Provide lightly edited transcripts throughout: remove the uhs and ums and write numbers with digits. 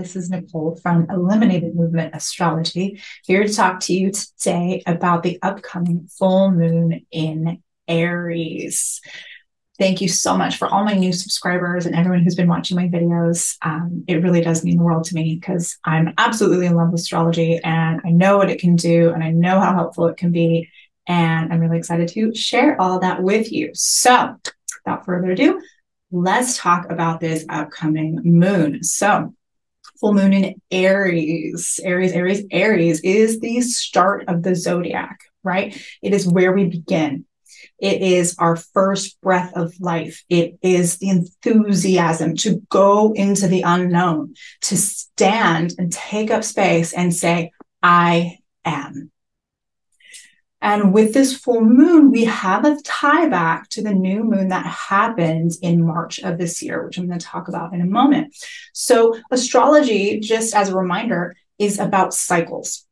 This is Nicole from Eliminated Movement Astrology, here to talk to you today about the upcoming full moon in Aries. Thank you so much for all my new subscribers and everyone who's been watching my videos. It really does mean the world to me because I'm absolutely in love with astrology and I know what it can do and I know how helpful it can be. And I'm really excited to share all that with you. So without further ado, let's talk about this upcoming moon. So full moon in Aries. Aries is the start of the zodiac, right? It is where we begin. It is our first breath of life. It is the enthusiasm to go into the unknown, to stand and take up space and say, I am. And with this full moon, we have a tie back to the new moon that happened in March of this year, which I'm going to talk about in a moment. So astrology, just as a reminder, is about cycles.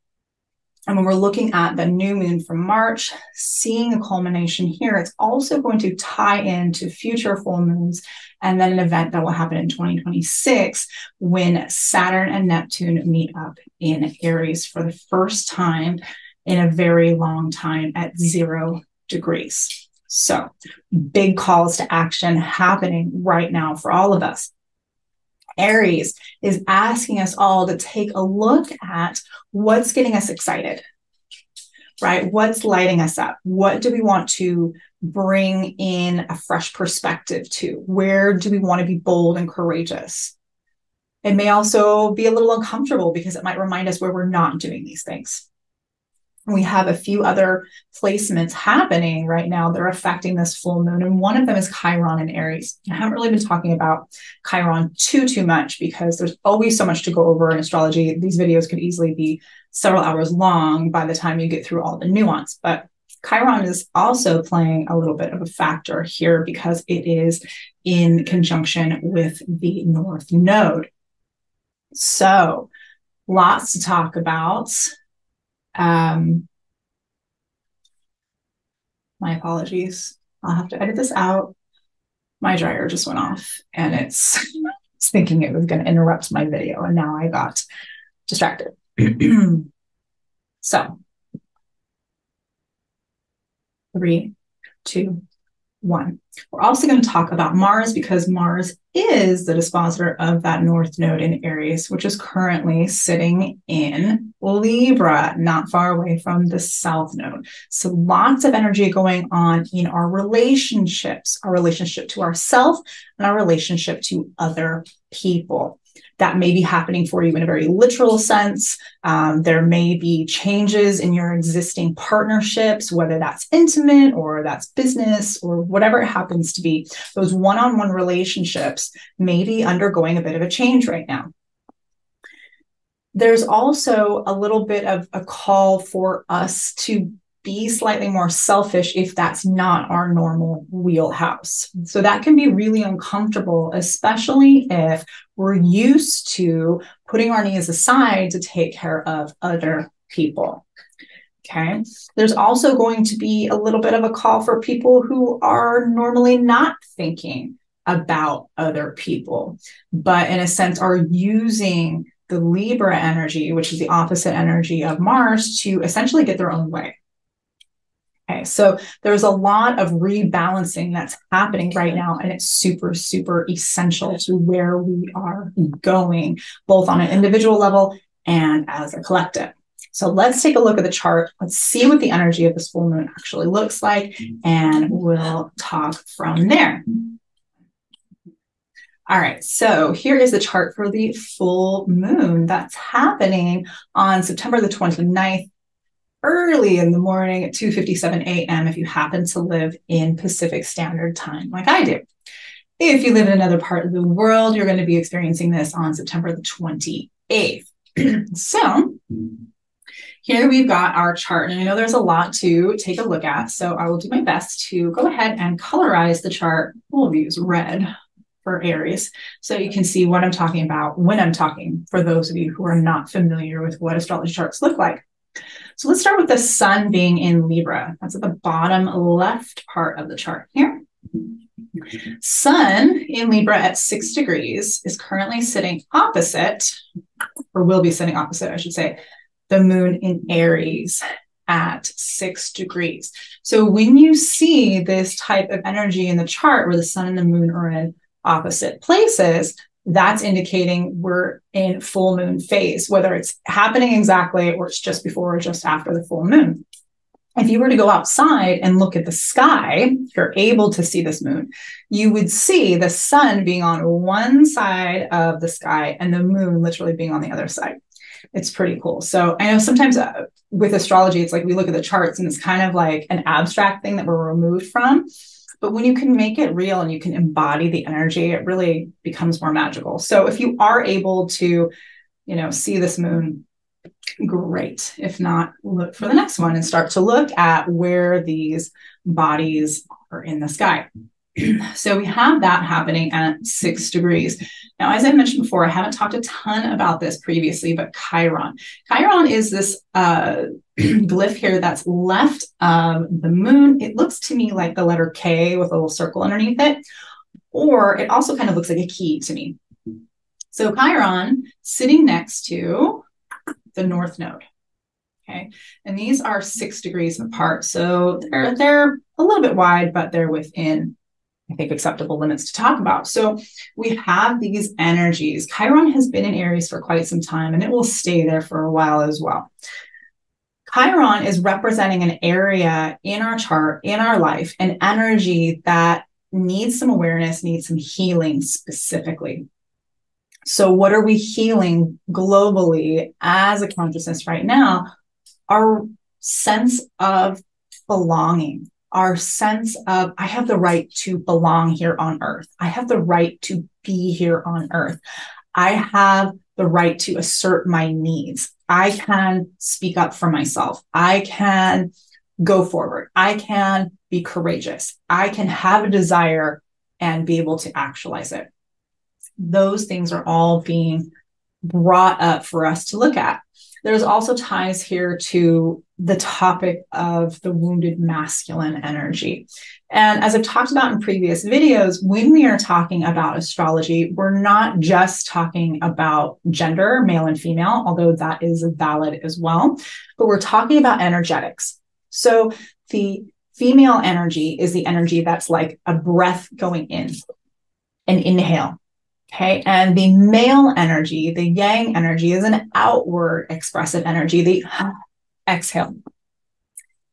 And when we're looking at the new moon from March, seeing a culmination here, it's also going to tie into future full moons and then an event that will happen in 2026 when Saturn and Neptune meet up in Aries for the first time in a very long time at 0 degrees. So big calls to action happening right now for all of us. Aries is asking us all to take a look at what's getting us excited, right? What's lighting us up? What do we want to bring in a fresh perspective to? Where do we want to be bold and courageous? It may also be a little uncomfortable because it might remind us where we're not doing these things. We have a few other placements happening right now that are affecting this full moon. And one of them is Chiron in Aries. I haven't really been talking about Chiron too much because there's always so much to go over in astrology. These videos could easily be several hours long by the time you get through all the nuance. But Chiron is also playing a little bit of a factor here because it is in conjunction with the North Node. So lots to talk about. My apologies. I'll have to edit this out. My dryer just went off and it's thinking it was going to interrupt my video. And now I got distracted. So 3, 2, 1. We're also going to talk about Mars because Mars is the dispositor of that North Node in Aries, which is currently sitting in Libra, not far away from the South Node. So lots of energy going on in our relationships, our relationship to ourselves and our relationship to other people. That may be happening for you in a very literal sense. There may be changes in your existing partnerships, whether that's intimate or that's business or whatever it happens to be. Those one-on-one relationships may be undergoing a bit of a change right now. There's also a little bit of a call for us to be slightly more selfish if that's not our normal wheelhouse. So that can be really uncomfortable, especially if we're used to putting our needs aside to take care of other people. Okay. There's also going to be a little bit of a call for people who are normally not thinking about other people, but in a sense are using the Libra energy, which is the opposite energy of Mars, to essentially get their own way. Okay, so there's a lot of rebalancing that's happening right now, and it's super essential to where we are going, both on an individual level and as a collective. So let's take a look at the chart. Let's see what the energy of this full moon actually looks like, and we'll talk from there. All right, so here is the chart for the full moon that's happening on September the 29th, early in the morning at 2:57 a.m. if you happen to live in Pacific Standard Time like I do. If you live in another part of the world, you're going to be experiencing this on September the 28th. So here we've got our chart, and I know there's a lot to take a look at, so I will do my best to go ahead and colorize the chart. We'll use red for Aries, so you can see what I'm talking about when I'm talking, for those of you who are not familiar with what astrology charts look like. So let's start with the sun being in Libra. That's at the bottom left part of the chart here. Sun in Libra at 6 degrees is currently sitting opposite, or will be sitting opposite, I should say, the moon in Aries at 6 degrees. So when you see this type of energy in the chart where the sun and the moon are in opposite places, that's indicating we're in full moon phase, whether it's happening exactly or it's just before or just after the full moon. If you were to go outside and look at the sky, if you're able to see this moon, you would see the sun being on one side of the sky and the moon literally being on the other side. It's pretty cool. So I know sometimes with astrology, it's like we look at the charts and it's kind of like an abstract thing that we're removed from. But when you can make it real and you can embody the energy, it really becomes more magical. So if you are able to, see this moon, great. If not, look for the next one and start to look at where these bodies are in the sky. So we have that happening at 6 degrees. Now, as I mentioned before, I haven't talked a ton about this previously, but Chiron. Chiron is this glyph here that's left of the moon. It looks to me like the letter K with a little circle underneath it, or it also kind of looks like a key to me. So Chiron sitting next to the North Node. Okay, and these are 6 degrees apart. So they're a little bit wide, but they're within, I think, acceptable limits to talk about. So we have these energies. Chiron has been in Aries for quite some time, and it will stay there for a while as well. Chiron is representing an area in our chart, in our life, an energy that needs some awareness, needs some healing specifically. So what are we healing globally as a consciousness right now? Our sense of belonging, our sense of, I have the right to belong here on earth. I have the right to be here on earth. I have the right to assert my needs. I can speak up for myself. I can go forward. I can be courageous. I can have a desire and be able to actualize it. Those things are all being brought up for us to look at. There's also ties here to the topic of the wounded masculine energy. And as I've talked about in previous videos, when we are talking about astrology, we're not just talking about gender, male and female, although that is valid as well, but we're talking about energetics. So the female energy is the energy that's like a breath going in, an inhale. Okay. And the male energy, the yang energy, is an outward expressive energy, the exhale.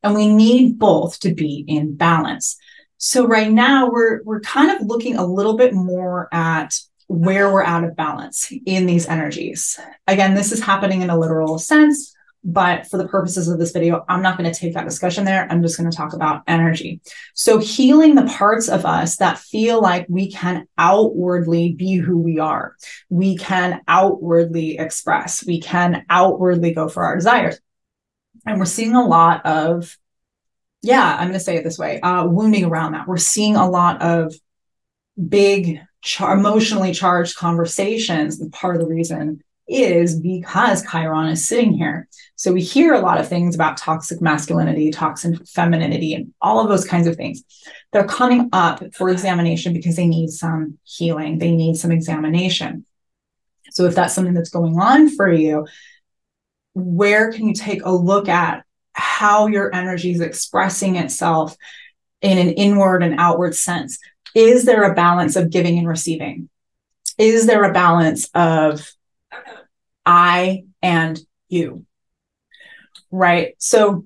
And we need both to be in balance. So right now we're kind of looking a little bit more at where we're out of balance in these energies. Again, this is happening in a literal sense, but for the purposes of this video, I'm not going to take that discussion there. I'm just going to talk about energy. So healing the parts of us that feel like we can outwardly be who we are. We can outwardly express. We can outwardly go for our desires. And we're seeing a lot of, I'm going to say it this way, wounding around that. We're seeing a lot of big, emotionally charged conversations. And part of the reason is because Chiron is sitting here. So we hear a lot of things about toxic masculinity, toxic femininity, and all of those kinds of things. They're coming up for examination because they need some healing. They need some examination. So if that's something that's going on for you, where can you take a look at how your energy is expressing itself in an inward and outward sense? Is there a balance of giving and receiving? Is there a balance of I and you? Right? So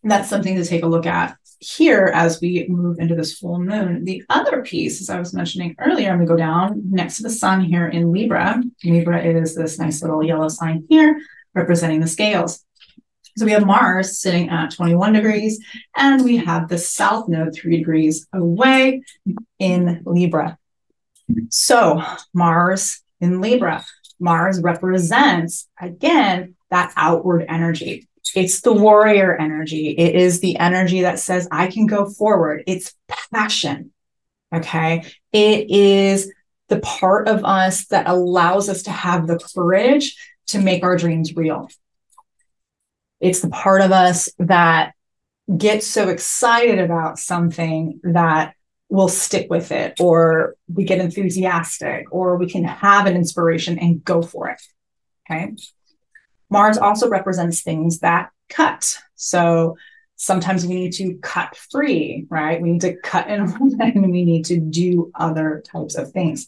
that's something to take a look at here as we move into this full moon. The other piece, as I was mentioning earlier, I'm going to go down next to the sun here in Libra. Libra is this nice little yellow sign here representing the scales. So we have Mars sitting at 21 degrees, and we have the South Node 3 degrees away in Libra. So Mars in Libra. Mars represents, again, that outward energy. It's the warrior energy. It is the energy that says, I can go forward. It's passion. Okay. It is the part of us that allows us to have the courage to make our dreams real. It's the part of us that gets so excited about something that we'll stick with it, or we get enthusiastic, or we can have an inspiration and go for it. Okay. Mars also represents things that cut. So sometimes we need to cut free, right? We need to cut in and we need to do other types of things.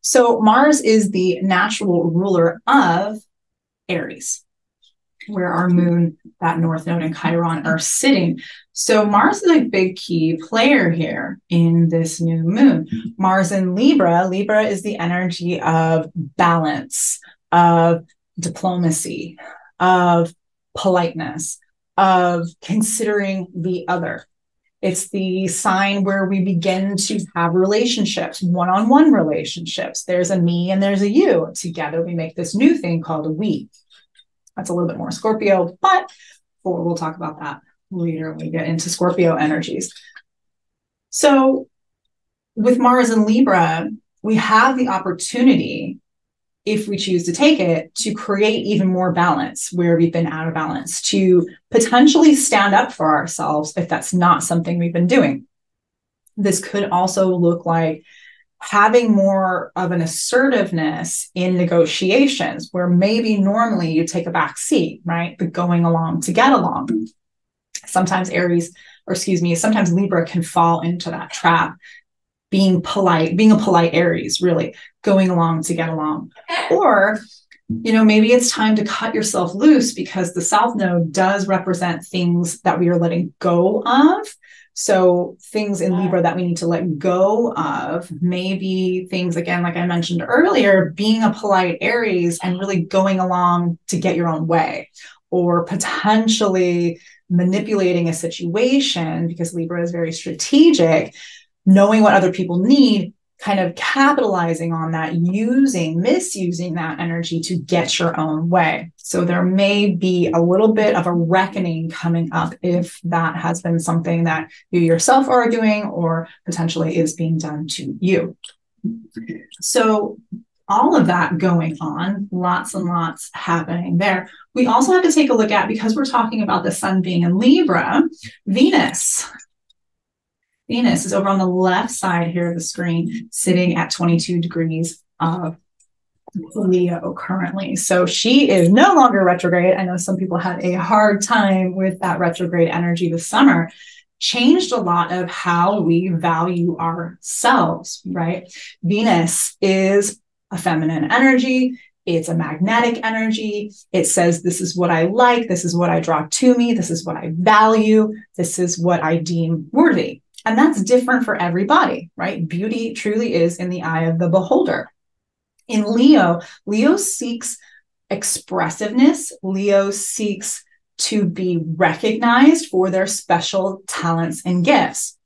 So Mars is the natural ruler of Aries, where our moon, that north node, and Chiron are sitting. So Mars is a big key player here in this new moon. Mars in Libra. Libra is the energy of balance, of diplomacy, of politeness, of considering the other. It's the sign where we begin to have relationships, one-on-one relationships. There's a me and there's a you. Together we make this new thing called a we. That's a little bit more Scorpio, but we'll talk about that later when we get into Scorpio energies. So with Mars and Libra, we have the opportunity, if we choose to take it, to create even more balance where we've been out of balance, to potentially stand up for ourselves if that's not something we've been doing. This could also look like having more of an assertiveness in negotiations, where maybe normally you take a back seat, right? But going along to get along. Sometimes sometimes Libra can fall into that trap, being polite, being a polite Aries, really going along to get along. Or, maybe it's time to cut yourself loose, because the South Node does represent things that we are letting go of. So things in Libra that we need to let go of, maybe things, again, like I mentioned earlier, being a polite Aries and really going along to get your own way, or potentially manipulating a situation, because Libra is very strategic, knowing what other people need, kind of capitalizing on that, misusing that energy to get your own way. So there may be a little bit of a reckoning coming up if that has been something that you yourself are doing, or potentially is being done to you. So all of that going on, lots and lots happening there. We also have to take a look at, because we're talking about the sun being in Libra, Venus. Venus is over on the left side here of the screen, sitting at 22 degrees of Leo currently. So she is no longer retrograde. I know some people had a hard time with that retrograde energy this summer. Changed a lot of how we value ourselves, right? Venus is a feminine energy. It's a magnetic energy. It says, this is what I like. This is what I draw to me. This is what I value. This is what I deem worthy. And that's different for everybody, right? Beauty truly is in the eye of the beholder. In Leo, Leo seeks expressiveness. Leo seeks to be recognized for their special talents and gifts.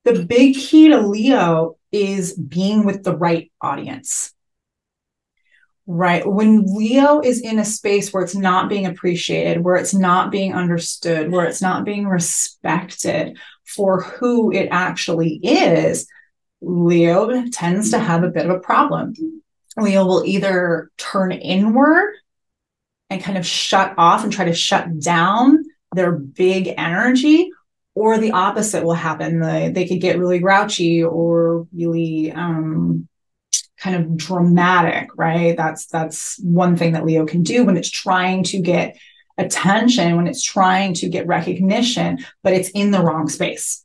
The big key to Leo is being with the right audience, right? When Leo is in a space where it's not being appreciated, where it's not being understood, where it's not being respected for who it actually is, Leo tends to have a bit of a problem. Leo will either turn inward and kind of shut off and try to shut down their big energy, or the opposite will happen. They could get really grouchy or really kind of dramatic, right? That's one thing that Leo can do when it's trying to get attention, when it's trying to get recognition, but it's in the wrong space.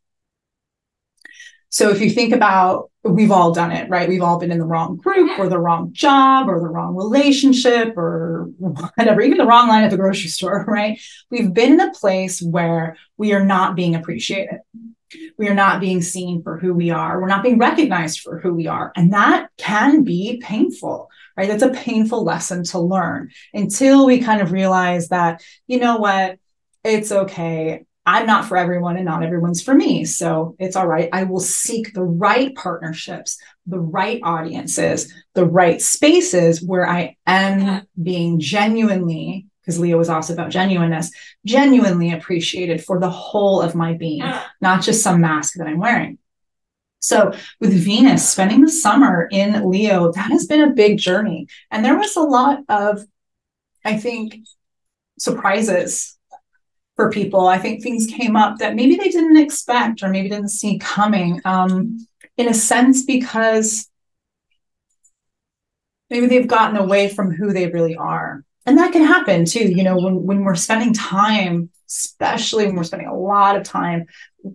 So if you think about, we've all done it, right? We've all been in the wrong group, or the wrong job, or the wrong relationship, or whatever, even the wrong line at the grocery store, right? We've been in a place where we are not being appreciated. We are not being seen for who we are. We're not being recognized for who we are. And that can be painful, right? That's a painful lesson to learn, until we kind of realize that, you know what, it's okay. I'm not for everyone, and not everyone's for me. So it's all right. I will seek the right partnerships, the right audiences, the right spaces where I am being genuinely, because Leo is also about genuineness, genuinely appreciated for the whole of my being, not just some mask that I'm wearing. So with Venus spending the summer in Leo, that has been a big journey. And there was a lot of, I think, surprises for people. I think things came up that maybe they didn't expect or maybe didn't see coming, in a sense, because maybe they've gotten away from who they really are. And that can happen too, you know, when we're spending time, especially when we're spending a lot of time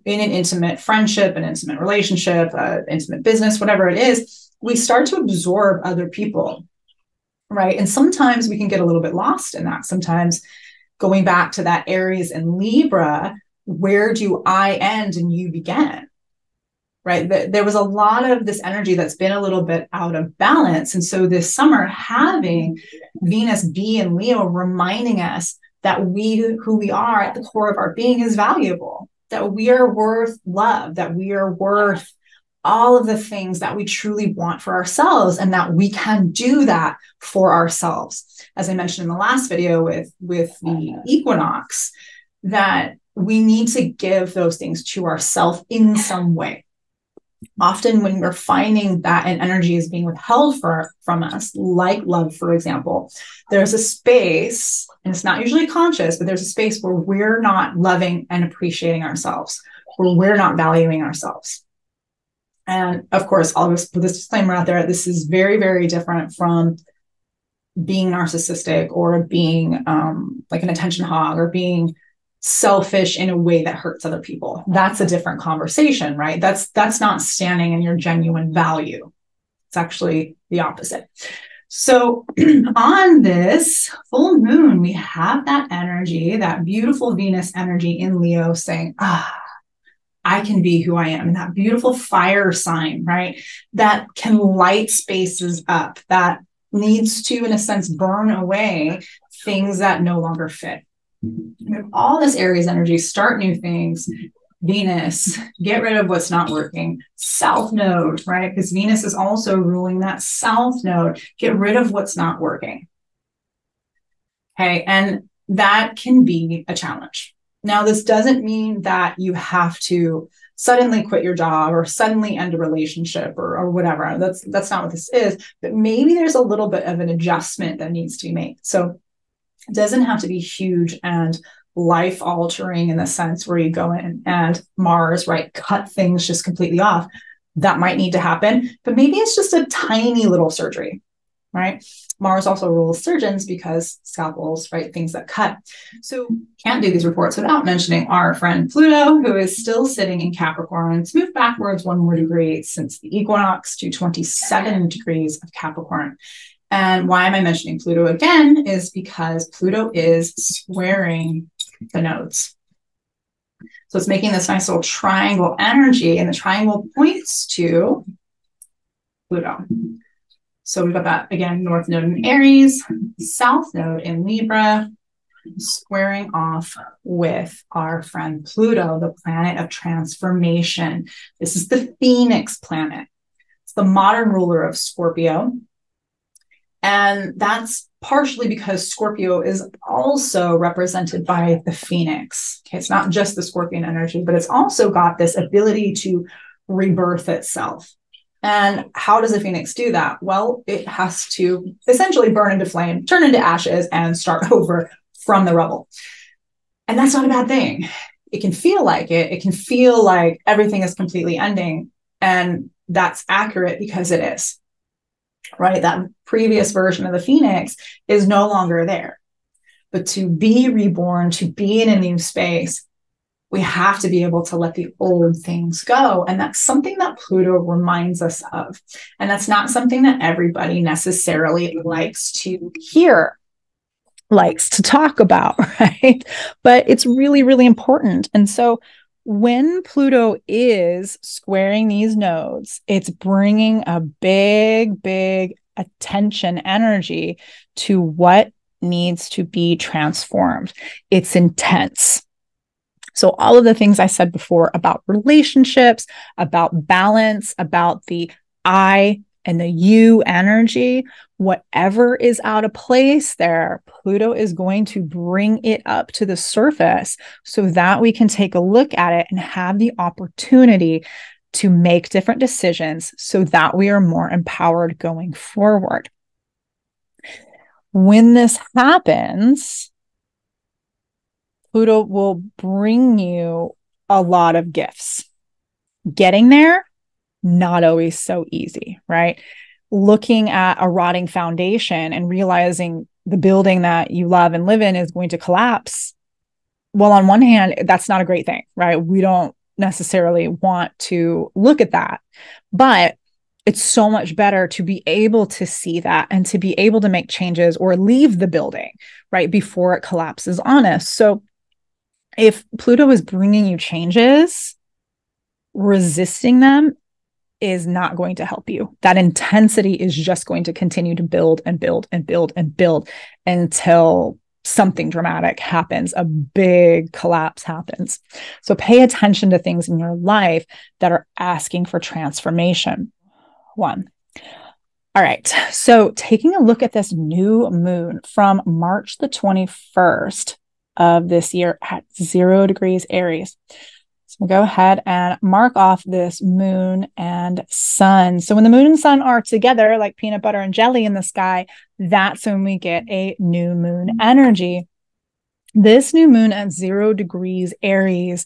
in an intimate friendship, an intimate relationship, intimate business, whatever it is, we start to absorb other people, right? And sometimes we can get a little bit lost in that. Sometimes going back to that Aries and Libra, where do I end and you begin? Right? There was a lot of this energy that's been a little bit out of balance. And so this summer, having Venus be in Leo, reminding us that who we are at the core of our being is valuable, that we are worth love, that we are worth all of the things that we truly want for ourselves, and that we can do that for ourselves. As I mentioned in the last video with the equinox, that we need to give those things to ourselves in some way. Often when we're finding that an energy is being withheld from us, like love, for example, there's a space, and it's not usually conscious, but there's a space where we're not loving and appreciating ourselves, where we're not valuing ourselves. And of course, I'll just put this disclaimer out there. This is very, very different from being narcissistic or being like an attention hog or being selfish in a way that hurts other people. That's a different conversation, right? That's not standing in your genuine value. It's actually the opposite. So on this full moon, we have that energy, that beautiful Venus energy in Leo saying, I can be who I am. And that beautiful fire sign, right? That can light spaces up, that needs to, in a sense, burn away things that no longer fit. All this Aries energy, start new things. Venus, get rid of what's not working. South node, right? Because Venus is also ruling that South node. Get rid of what's not working. Okay. And that can be a challenge. Now, this doesn't mean that you have to suddenly quit your job or suddenly end a relationship or whatever. That's not what this is. But maybe there's a little bit of an adjustment that needs to be made. So it doesn't have to be huge and life altering in the sense where you go in and Mars, right, cut things just completely off. That might need to happen, but maybe it's just a tiny little surgery, right? Mars also rules surgeons because scalpels, right, things that cut. So can't do these reports without mentioning our friend Pluto, who is still sitting in Capricorn. It's moved backwards 1 more degree since the equinox to 27 degrees of Capricorn. And why am I mentioning Pluto again is because Pluto is squaring the nodes. So it's making this nice little triangle energy, and the triangle points to Pluto. So we've got that, again, North Node in Aries, South Node in Libra, squaring off with our friend Pluto, the planet of transformation. This is the Phoenix planet. It's the modern ruler of Scorpio. And that's partially because Scorpio is also represented by the Phoenix. Okay, it's not just the Scorpion energy, but it's also got this ability to rebirth itself. And how does a Phoenix do that? Well, it has to essentially burn into flame, turn into ashes, and start over from the rubble. And that's not a bad thing. It can feel like it. It can feel like everything is completely ending. And that's accurate because it is. Right? That previous version of the Phoenix is no longer there. But to be reborn, to be in a new space, we have to be able to let the old things go. And that's something that Pluto reminds us of. And that's not something that everybody necessarily likes to hear, likes to talk about, right? But it's really, really important. And so when Pluto is squaring these nodes, it's bringing a big, big attention energy to what needs to be transformed. It's intense. So all of the things I said before about relationships, about balance, about the I and the you energy, whatever is out of place there, Pluto is going to bring it up to the surface so that we can take a look at it and have the opportunity to make different decisions so that we are more empowered going forward. When this happens, Pluto will bring you a lot of gifts. Getting there, not always so easy, right? Looking at a rotting foundation and realizing the building that you love and live in is going to collapse. Well, on one hand, that's not a great thing, right? We don't necessarily want to look at that, but it's so much better to be able to see that and to be able to make changes or leave the building, right, before it collapses on us. So if Pluto is bringing you changes, resisting them is not going to help you. That intensity is just going to continue to build and build and build and build until something dramatic happens, a big collapse happens. So pay attention to things in your life that are asking for transformation. One. All right. So taking a look at this new moon from March the 21st of this year at 0 degrees Aries. So we'll go ahead and mark off this moon and sun. So when the moon and sun are together, like peanut butter and jelly in the sky, that's when we get a new moon energy. This new moon at 0 degrees Aries,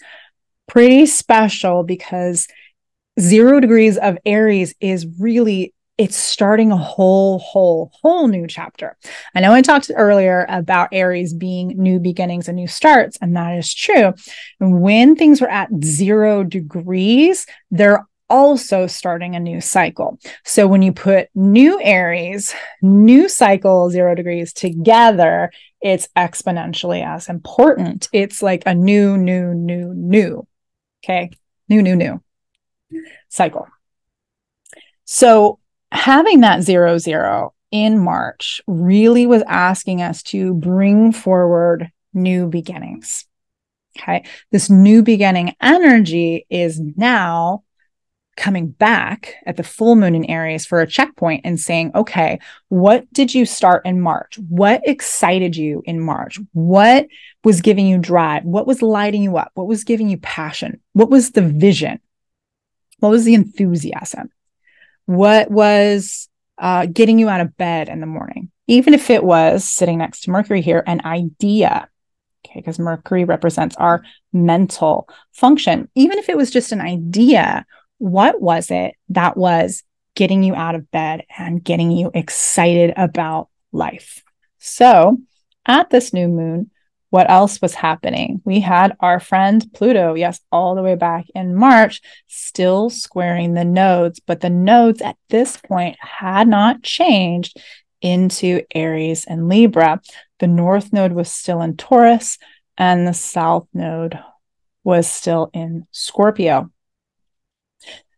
pretty special because 0 degrees of Aries is really, it's starting a whole new chapter. I know I talked earlier about Aries being new beginnings and new starts, and that is true. And when things are at 0 degrees, they're also starting a new cycle. So when you put new Aries, new cycle, 0 degrees together, it's exponentially as important. It's like a new. Okay. New cycle. So having that 0-0 in March really was asking us to bring forward new beginnings. Okay. This new beginning energy is now coming back at the full moon in Aries for a checkpoint and saying, okay, what did you start in March? What excited you in March? What was giving you drive? What was lighting you up? What was giving you passion? What was the vision? What was the enthusiasm? What was getting you out of bed in the morning? Even if it was sitting next to Mercury here, an idea, okay, because Mercury represents our mental function. Even if it was just an idea, what was it that was getting you out of bed and getting you excited about life? So at this new moon, what else was happening? We had our friend Pluto, yes, all the way back in March, still squaring the nodes, but the nodes at this point had not changed into Aries and Libra. The North node was still in Taurus, and the South node was still in Scorpio.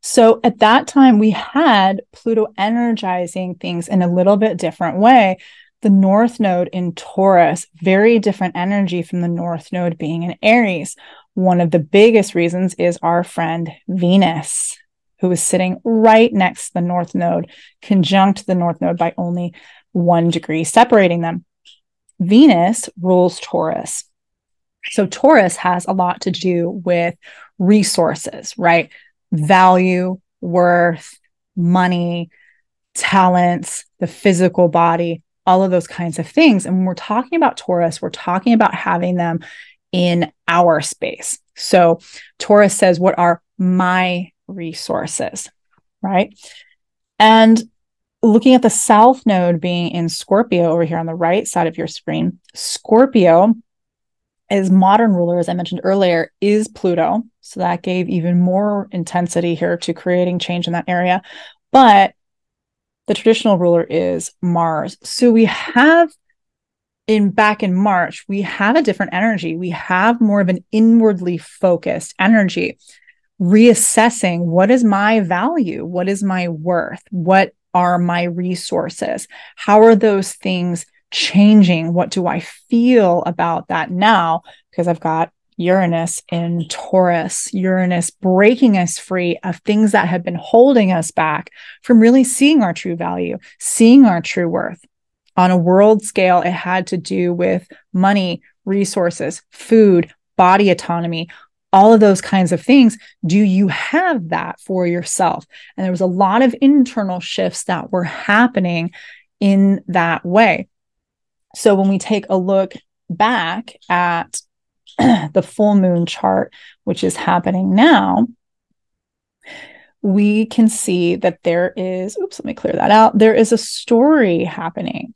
So at that time, we had Pluto energizing things in a little bit different way. The North node in Taurus, very different energy from the North node being in Aries. One of the biggest reasons is our friend Venus, who is sitting right next to the North node, conjunct the North node by only 1 degree separating them. Venus rules Taurus. So Taurus has a lot to do with resources, right? Value, worth, money, talents, the physical body, all of those kinds of things. And when we're talking about Taurus, we're talking about having them in our space. So Taurus says, what are my resources, right? And looking at the South node being in Scorpio over here on the right side of your screen, Scorpio, as modern ruler, as I mentioned earlier, is Pluto. So that gave even more intensity here to creating change in that area. But the traditional ruler is Mars. So we have back in March, we have a different energy. We have more of an inwardly focused energy, reassessing what is my value? What is my worth? What are my resources? How are those things changing? What do I feel about that now? Because I've got Uranus in Taurus, Uranus breaking us free of things that have been holding us back from really seeing our true value, seeing our true worth. On a world scale, it had to do with money, resources, food, body autonomy, all of those kinds of things. Do you have that for yourself? And there was a lot of internal shifts that were happening in that way. So when we take a look back at the full moon chart, which is happening now, we can see that there is, let me clear that out. There is a story happening,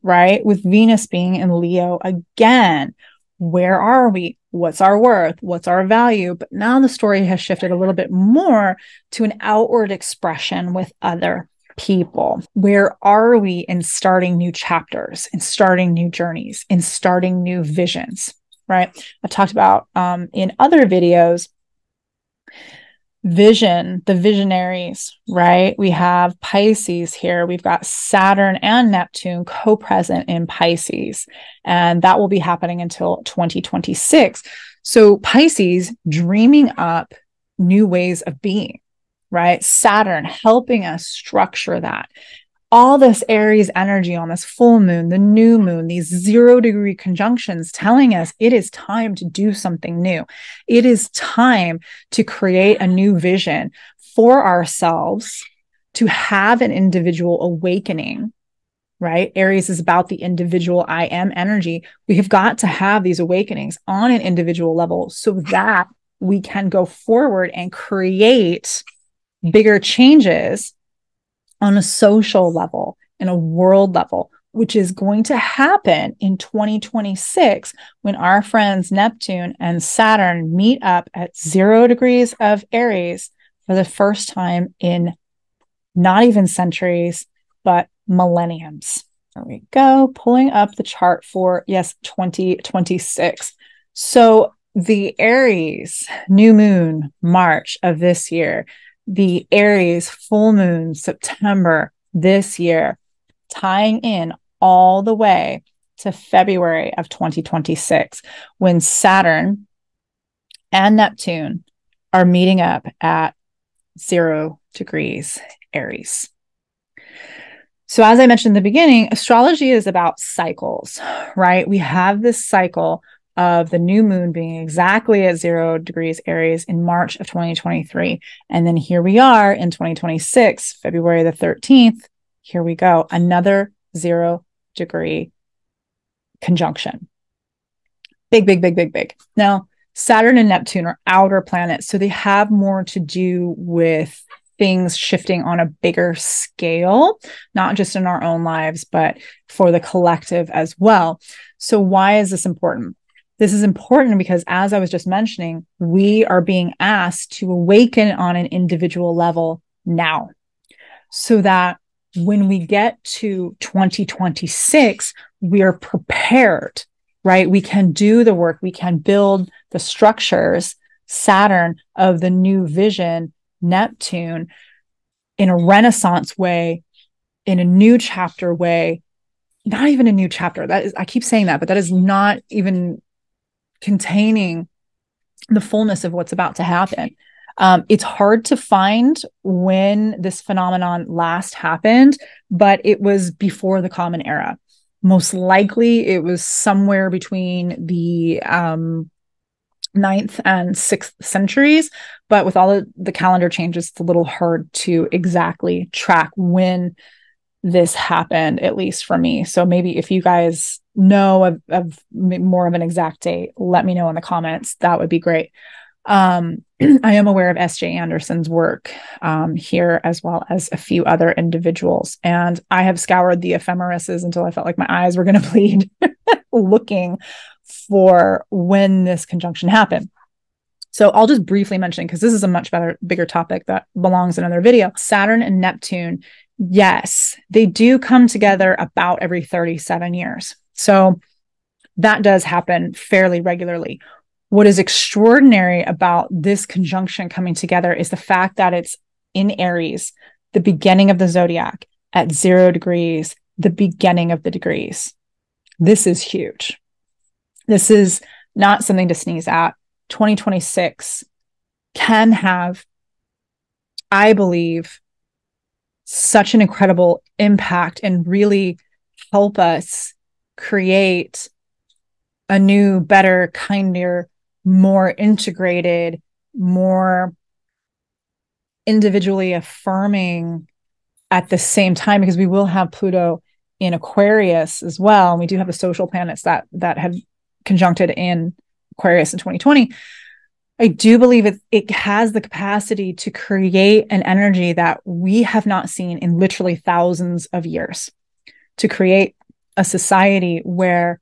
right? With Venus being in Leo again. Where are we? What's our worth? What's our value? But now the story has shifted a little bit more to an outward expression with other people. Where are we in starting new chapters, in starting new journeys, in starting new visions, right? I talked about in other videos, vision, the visionaries, right? We have Pisces here. We've got Saturn and Neptune co-present in Pisces, and that will be happening until 2026. So Pisces dreaming up new ways of being, right? Saturn helping us structure that. All this Aries energy on this full moon, the new moon, these 0-degree conjunctions telling us it is time to do something new. It is time to create a new vision for ourselves, to have an individual awakening, right? Aries is about the individual I am energy. We have got to have these awakenings on an individual level so that we can go forward and create bigger changes on a social level, in a world level, which is going to happen in 2026 when our friends Neptune and Saturn meet up at 0 degrees of Aries for the first time in not even centuries, but millenniums. There we go, pulling up the chart for, yes, 2026. So the Aries new moon, March of this year, the Aries full moon, September this year, tying in all the way to February of 2026, when Saturn and Neptune are meeting up at 0 degrees Aries. So as I mentioned in the beginning, astrology is about cycles, right? We have this cycle of the new moon being exactly at 0 degrees Aries in March of 2023. And then here we are in 2026, February the 13th. Here we go. Another 0 degree conjunction. Big, big, big, big, big. Now, Saturn and Neptune are outer planets, so they have more to do with things shifting on a bigger scale, not just in our own lives, but for the collective as well. So why is this important? This is important because, as I was just mentioning, we are being asked to awaken on an individual level now, so that when we get to 2026, we are prepared, right? We can do the work, we can build the structures, Saturn of the new vision, Neptune, in a Renaissance way, in a new chapter way, not even a new chapter. That is, I keep saying that, but that is not even containing the fullness of what's about to happen. It's hard to find when this phenomenon last happened, but it was before the Common Era. Most likely it was somewhere between the 9th and 6th centuries, but with all of the calendar changes, it's a little hard to exactly track when this happened, at least for me. So maybe if you guys know of more of an exact date, let me know in the comments. That would be great. I am aware of S.J. Anderson's work here, as well as a few other individuals. And I have scoured the ephemerises until I felt like my eyes were going to bleed looking for when this conjunction happened. So I'll just briefly mention, because this is a much bigger topic that belongs in another video. Saturn and Neptune, yes, they do come together about every 37 years. So that does happen fairly regularly. What is extraordinary about this conjunction coming together is the fact that it's in Aries, the beginning of the zodiac, at 0 degrees, the beginning of the degrees. This is huge. This is not something to sneeze at. 2026 can have, I believe, such an incredible impact and really help us create a new, better, kinder, more integrated, more individually affirming at the same time, because we will have Pluto in Aquarius as well. And we do have the social planets that have conjuncted in Aquarius in 2020, I do believe it has the capacity to create an energy that we have not seen in literally thousands of years, to create a society where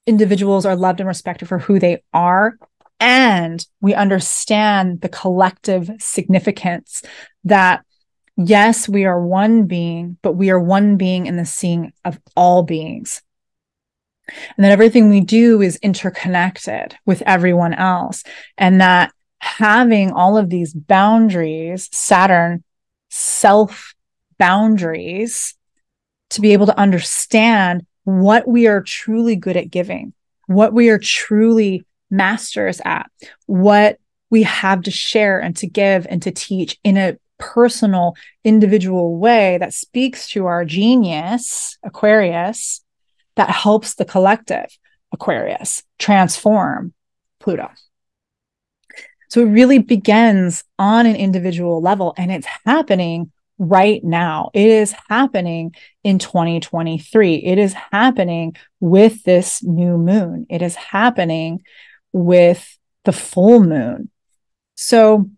individuals are loved and respected for who they are. And we understand the collective significance that, yes, we are one being, but we are one being in the seeing of all beings. And that everything we do is interconnected with everyone else. And that having all of these boundaries, Saturn, self boundaries, to be able to understand what we are truly good at giving, what we are truly masters at, what we have to share and to give and to teach in a personal, individual way that speaks to our genius, Aquarius, that helps the collective, Aquarius, transform Pluto. So it really begins on an individual level, and it's happening right now. It is happening in 2023. It is happening with this new moon. It is happening with the full moon. So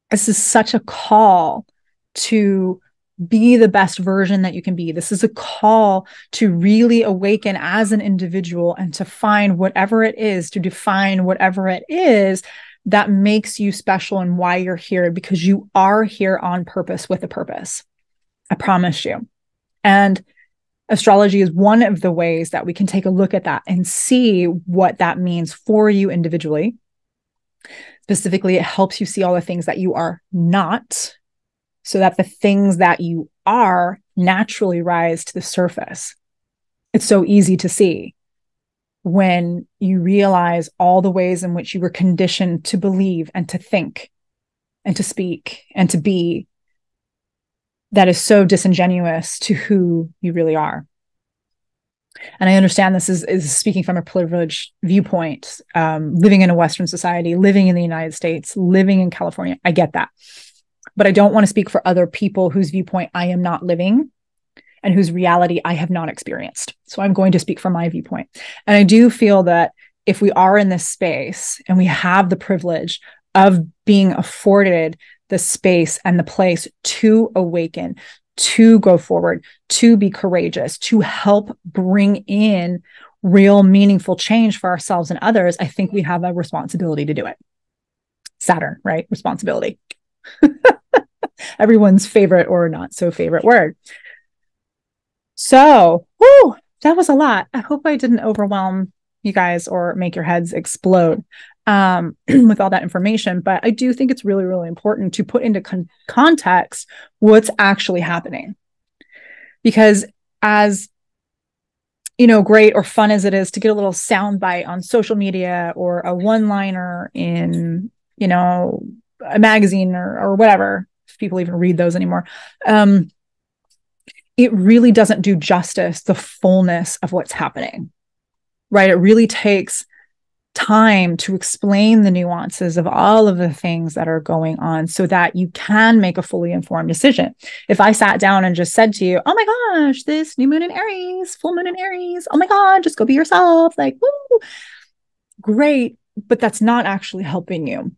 this is such a call to be the best version that you can be. This is a call to really awaken as an individual and to find whatever it is, to define whatever it is that makes you special and why you're here, because you are here on purpose with a purpose. I promise you. And astrology is one of the ways that we can take a look at that and see what that means for you individually. Specifically, it helps you see all the things that you are not, so that the things that you are naturally rise to the surface. It's so easy to see when you realize all the ways in which you were conditioned to believe and to think and to speak and to be, that is so disingenuous to who you really are. And I understand this is speaking from a privileged viewpoint, living in a Western society, living in the United States, living in California. I get that. But I don't want to speak for other people whose viewpoint I am not living and whose reality I have not experienced. So I'm going to speak from my viewpoint. And I do feel that if we are in this space and we have the privilege of being afforded the space and the place to awaken, to go forward, to be courageous, to help bring in real meaningful change for ourselves and others, I think we have a responsibility to do it. Saturn, right? Responsibility. Everyone's favorite or not so favorite word. So, that was a lot. I hope I didn't overwhelm you guys or make your heads explode with all that information. But I do think it's really, really important to put into context what's actually happening. Because as great or fun as it is to get a little soundbite on social media or a one-liner in, a magazine or whatever, if people even read those anymore, it really doesn't do justice the fullness of what's happening, right? It really takes time to explain the nuances of all of the things that are going on so that you can make a fully informed decision. If I sat down and just said to you, oh my gosh, this new moon in Aries, full moon in Aries, oh my God, just go be yourself, like, woo, great, but that's not actually helping you,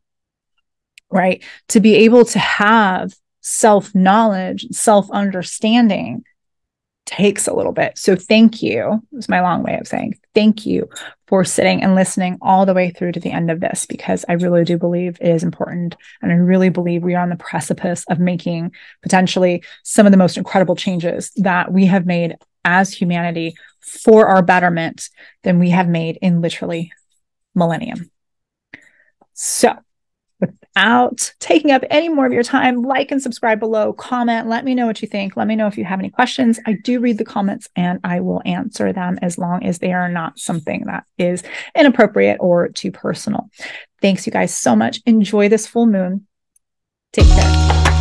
right? To be able to have self-knowledge, self-understanding takes a little bit. So thank you. It's my long way of saying thank you for sitting and listening all the way through to the end of this, because I really do believe it is important. And I really believe we are on the precipice of making potentially some of the most incredible changes that we have made as humanity for our betterment than we have made in literally millennium. So without taking up any more of your time, like and subscribe below, comment, let me know what you think. Let me know if you have any questions. I do read the comments and I will answer them as long as they are not something that is inappropriate or too personal. Thanks you guys so much. Enjoy this full moon. Take care.